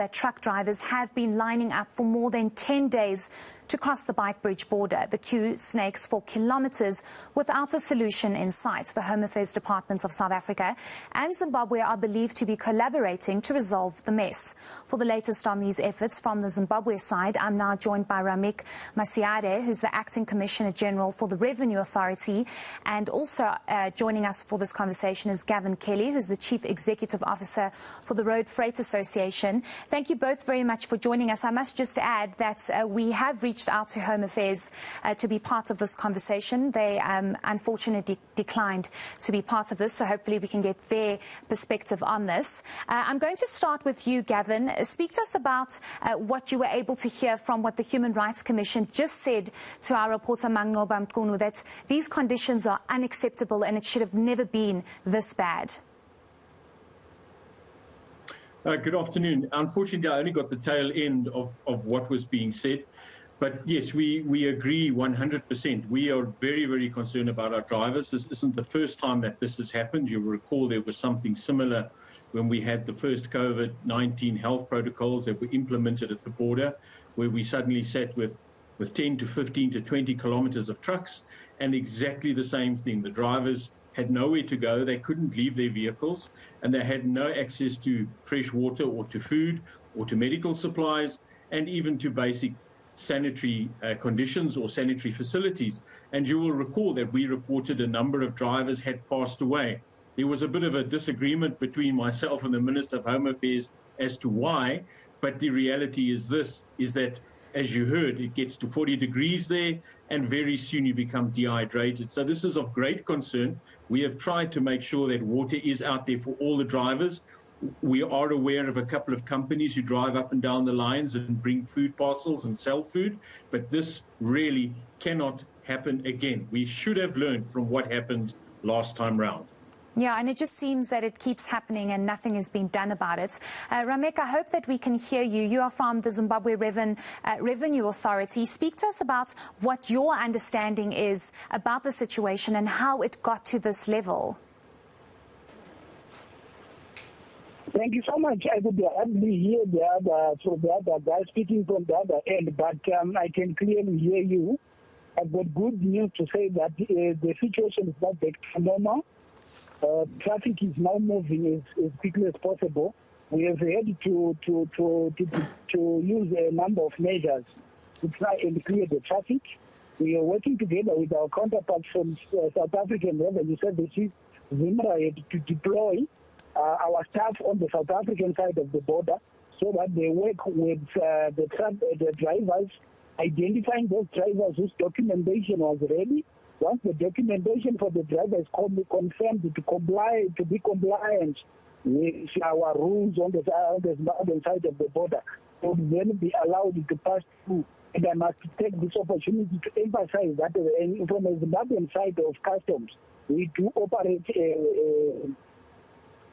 that truck drivers have been lining up for more than 10 days to cross the Beitbridge border. The queue snakes for kilometres without a solution in sight. The Home Affairs Departments of South Africa and Zimbabwe are believed to be collaborating to resolve the mess. For the latest on these efforts from the Zimbabwe side, I'm now joined by Rameck Masaire, who's the Acting Commissioner General for the Revenue Authority, and also joining us for this conversation is Gavin, who's the Chief Executive Officer for the Road Freight Association. Thank you both very much for joining us. I must just add that we have reached out to Home Affairs to be part of this conversation. They unfortunately declined to be part of this, so hopefully we can get their perspective on this. I'm going to start with you, Gavin. Speak to us about what you were able to hear from what the Human Rights Commission just said to our reporter Mangoba Mkunu, that these conditions are unacceptable and it should have never been this bad. Good afternoon. Unfortunately, I only got the tail end of what was being said. But yes, we agree 100%. We are very, very concerned about our drivers. This isn't the first time that this has happened. You'll recall there was something similar when we had the first COVID-19 health protocols that were implemented at the border, where we suddenly sat with 10 to 15 to 20 kilometers of trucks, and exactly the same thing. The drivers had nowhere to go. They couldn't leave their vehicles, and they had no access to fresh water or to food or to medical supplies, and even to basic sanitary conditions or sanitary facilities. And you will recall that we reported a number of drivers had passed away. There was a bit of a disagreement between myself and the Minister of Home Affairs as to why, but the reality is this, is that, as you heard, it gets to 40 degrees there, and very soon you become dehydrated. So this is of great concern. We have tried to make sure that water is out there for all the drivers. We are aware of a couple of companies who drive up and down the lines and bring food parcels and sell food, but this really cannot happen again. We should have learned from what happened last time round. Yeah, and it just seems that it keeps happening and nothing is being done about it. Rameck, I hope that we can hear you. You are from the Zimbabwe Revenue Authority. Speak to us about what your understanding is about the situation and how it got to this level. Thank you so much. I could hardly hear the other guy speaking from the other end, but I can clearly hear you. I've got good news to say that the situation is not back to normal. Traffic is now moving as quickly as possible. We have had to use a number of measures to try and clear the traffic. We are working together with our counterparts from South African Revenue Services, ZIMRA, to deploy our staff on the South African side of the border so that they work with the drivers, identifying those drivers whose documentation was ready. Once the documentation for the driver is confirmed to be compliant with our rules on the northern side of the border, they will then be allowed to pass through. And I must take this opportunity to emphasize that from the Zimbabwean side of customs, we do operate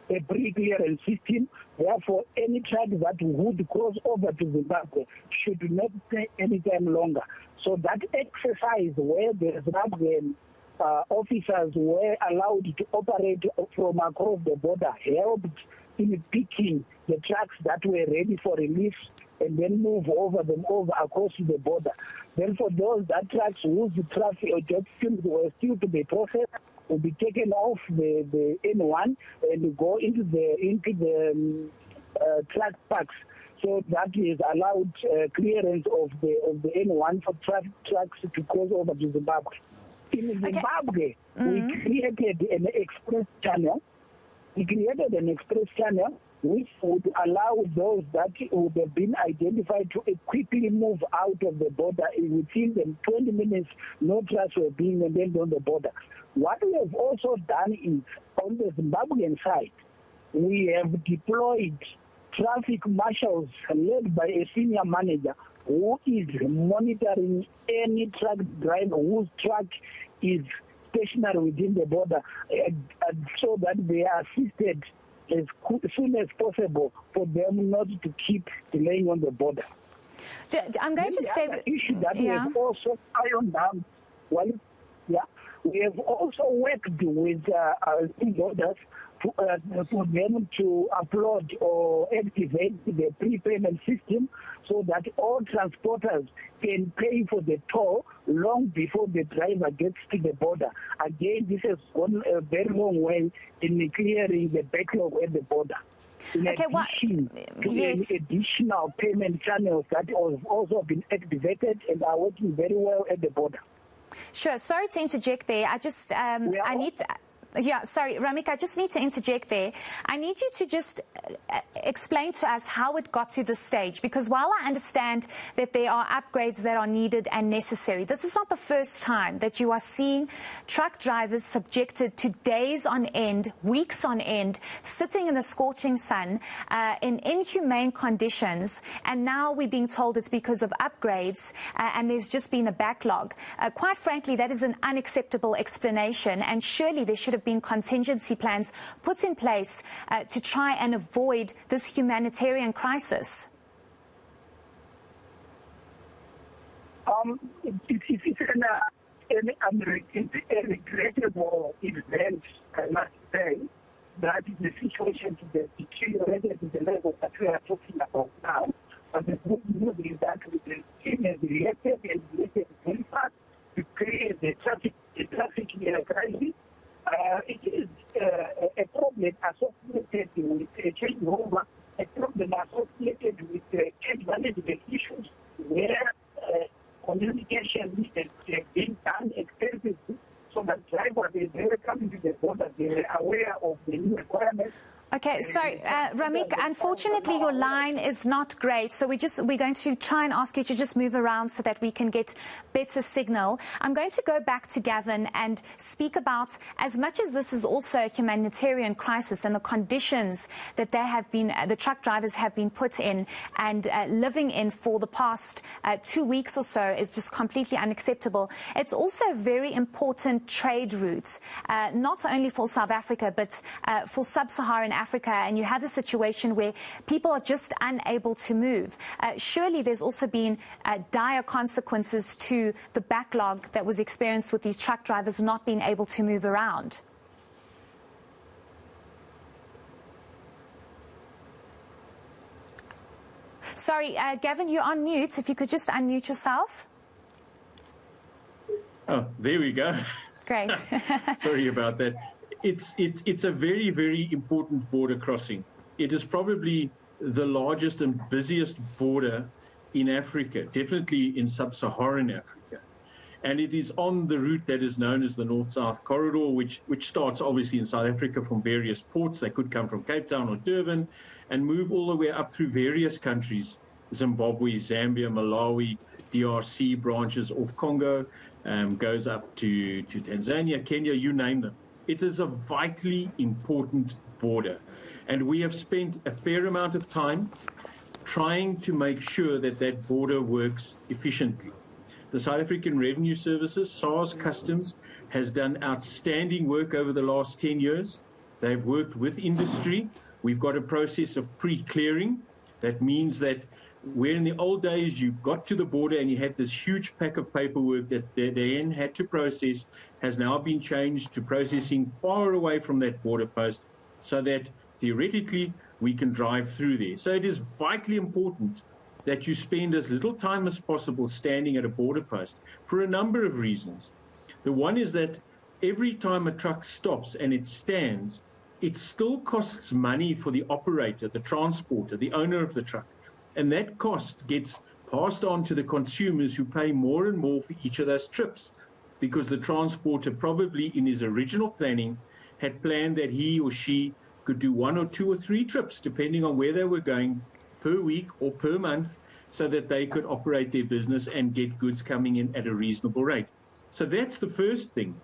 a pre-clearance system. Therefore, any truck that would cross over to Zimbabwe should not take any time longer. So that exercise where the Zimbabwean officers were allowed to operate from across the border helped in picking the trucks that were ready for release and then move them over across the border. Then for those trucks whose traffic documents were still to be processed, will be taken off the N1 and go into the truck parks. So that is allowed clearance of the N1 for trucks to cross over to Zimbabwe. In Zimbabwe, we created an express channel. Which would allow those that would have been identified to quickly move out of the border. Within the 20 minutes, no trucks were being maintained on the border. What we have also done is, on the Zimbabwean side, we have deployed traffic marshals led by a senior manager who is monitoring any truck driver whose truck is stationary within the border, so that they are assisted as soon as possible for them not to keep delaying on the border. I'm going to stay with issue that we have also ironed down. Well, we have also worked with our borders for them to upload or activate the prepayment system so that all transporters can pay for the toll long before the driver gets to the border. Again, this has gone a very long way in clearing the backlog at the border. In addition to additional payment channels that have also been activated and are working very well at the border. Sure. Sorry to interject there. I just, I need... Yeah, sorry, Rameck, I just need to interject there. I need you to just explain to us how it got to this stage, because while I understand that there are upgrades that are needed and necessary, this is not the first time that you are seeing truck drivers subjected to days on end, weeks on end, sitting in the scorching sun in inhumane conditions, and now we're being told it's because of upgrades and there's just been a backlog. Quite frankly, that is an unacceptable explanation, and surely there should have been contingency plans put in place to try and avoid this humanitarian crisis. It's a regrettable event, I must say, that the situation to the deteriorated to the level that we are talking about now. But the good news is that the team has reacted very fast to create the traffic crisis. It is a problem associated with changeover, a problem associated with change management issues where communication has been done extensively so that drivers, when they were coming to the border, they were aware of the new requirements. Okay, so Rameck, unfortunately your line is not great, so we're going to try and ask you to just move around so that we can get better signal. I'm going to go back to Gavin and speak about, as much as this is also a humanitarian crisis and the conditions that the truck drivers have been put in and living in for the past 2 weeks or so is just completely unacceptable. It's also a very important trade route, not only for South Africa, but for sub-Saharan Africa, and you have a situation where people are just unable to move. Surely there's also been dire consequences to the backlog that was experienced with these truck drivers not being able to move around. Sorry, Gavin, you're on mute. If you could just unmute yourself. Oh, there we go. Great. Sorry about that. It's a very, very important border crossing. It is probably the largest and busiest border in Africa, definitely in sub-Saharan Africa. And it is on the route that is known as the North-South Corridor, which starts obviously in South Africa from various ports. They could come from Cape Town or Durban and move all the way up through various countries, Zimbabwe, Zambia, Malawi, DRC, branches off Congo, goes up to Tanzania, Kenya, you name them. It is a vitally important border, and we have spent a fair amount of time trying to make sure that that border works efficiently. The South African Revenue Services, SARS Customs, has done outstanding work over the last 10 years. They've worked with industry. We've got a process of pre-clearing. That means that where in the old days you got to the border and you had this huge pack of paperwork that they then had to process, has now been changed to processing far away from that border post so that theoretically we can drive through there. So it is vitally important that you spend as little time as possible standing at a border post for a number of reasons. The one is that every time a truck stops and it stands, it still costs money for the operator, the transporter, the owner of the truck. And that cost gets passed on to the consumers who pay more and more for each of those trips, because the transporter probably in his original planning had planned that he or she could do 1 or 2 or 3 trips, depending on where they were going, per week or per month, so that they could operate their business and get goods coming in at a reasonable rate. So that's the first thing.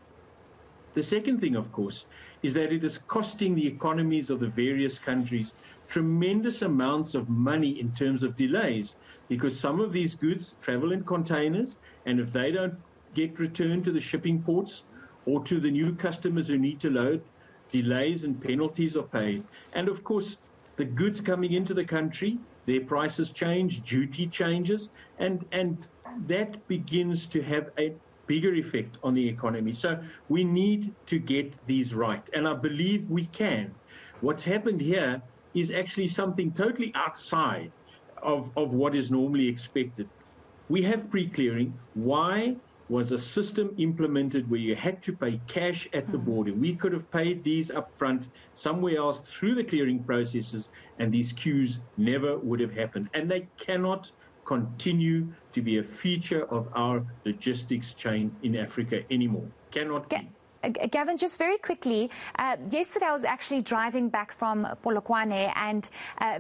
The second thing, of course, is that it is costing the economies of the various countries tremendous amounts of money in terms of delays, because some of these goods travel in containers, and if they don't get returned to the shipping ports or to the new customers who need to load, delays and penalties are paid. And of course, the goods coming into the country, their prices change, duty changes, and that begins to have a bigger effect on the economy. So we need to get these right, and I believe we can. What's happened here is actually something totally outside of what is normally expected. We have pre-clearing. Why was a system implemented where you had to pay cash at the border? We could have paid these up front somewhere else through the clearing processes, and these queues never would have happened. And they cannot continue to be a feature of our logistics chain in Africa anymore. Cannot be. Gavin, just very quickly, yesterday I was actually driving back from Polokwane, and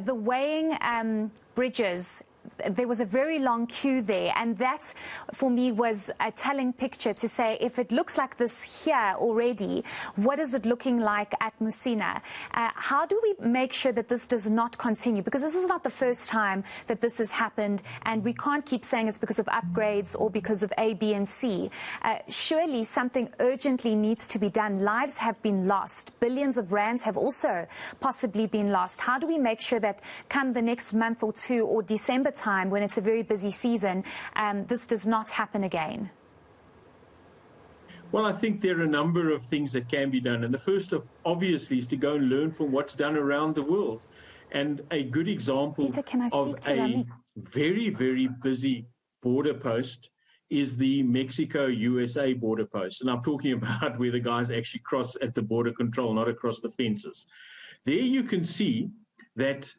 the weighing bridges, there was a very long queue there, and that for me was a telling picture to say, if it looks like this here already, what is it looking like at Musina? How do we make sure that this does not continue? Because this is not the first time that this has happened, and we can't keep saying it's because of upgrades or because of A, B and C. Surely something urgently needs to be done. Lives have been lost. Billions of rands have also possibly been lost. How do we make sure that come the next month or two or December time, when it's a very busy season, this does not happen again? Well, I think there are a number of things that can be done. And the first of, obviously, is to go and learn from what's done around the world. And a good example of a very, very busy border post is the Mexico-USA border post. And I'm talking about where the guys actually cross at the border control, not across the fences. There you can see that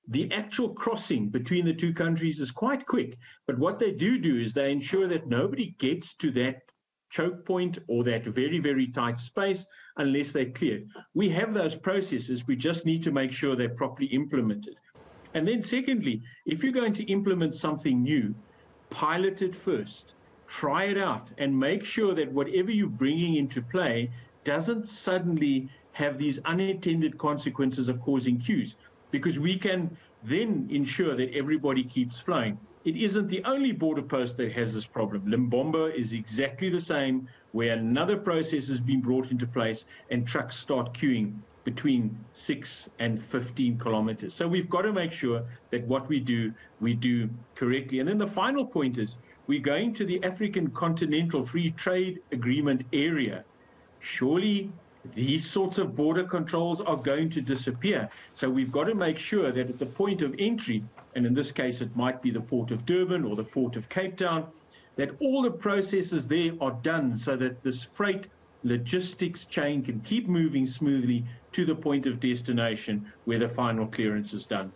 the actual crossing between the two countries is quite quick. But what they do is they ensure that nobody gets to that choke point or that very, very tight space unless they're cleared. We have those processes. We just need to make sure they're properly implemented. And then secondly, if you're going to implement something new, pilot it first, try it out, and make sure that whatever you're bringing into play doesn't suddenly have these unintended consequences of causing queues, because we can then ensure that everybody keeps flowing. It isn't the only border post that has this problem. Limbombo is exactly the same, where another process has been brought into place and trucks start queuing between 6 and 15 kilometers. So we've got to make sure that what we do correctly. And then the final point is, we're going to the African Continental Free Trade Agreement area. Surely these sorts of border controls are going to disappear. So we've got to make sure that at the point of entry, and in this case it might be the Port of Durban or the Port of Cape Town, that all the processes there are done so that this freight logistics chain can keep moving smoothly to the point of destination where the final clearance is done.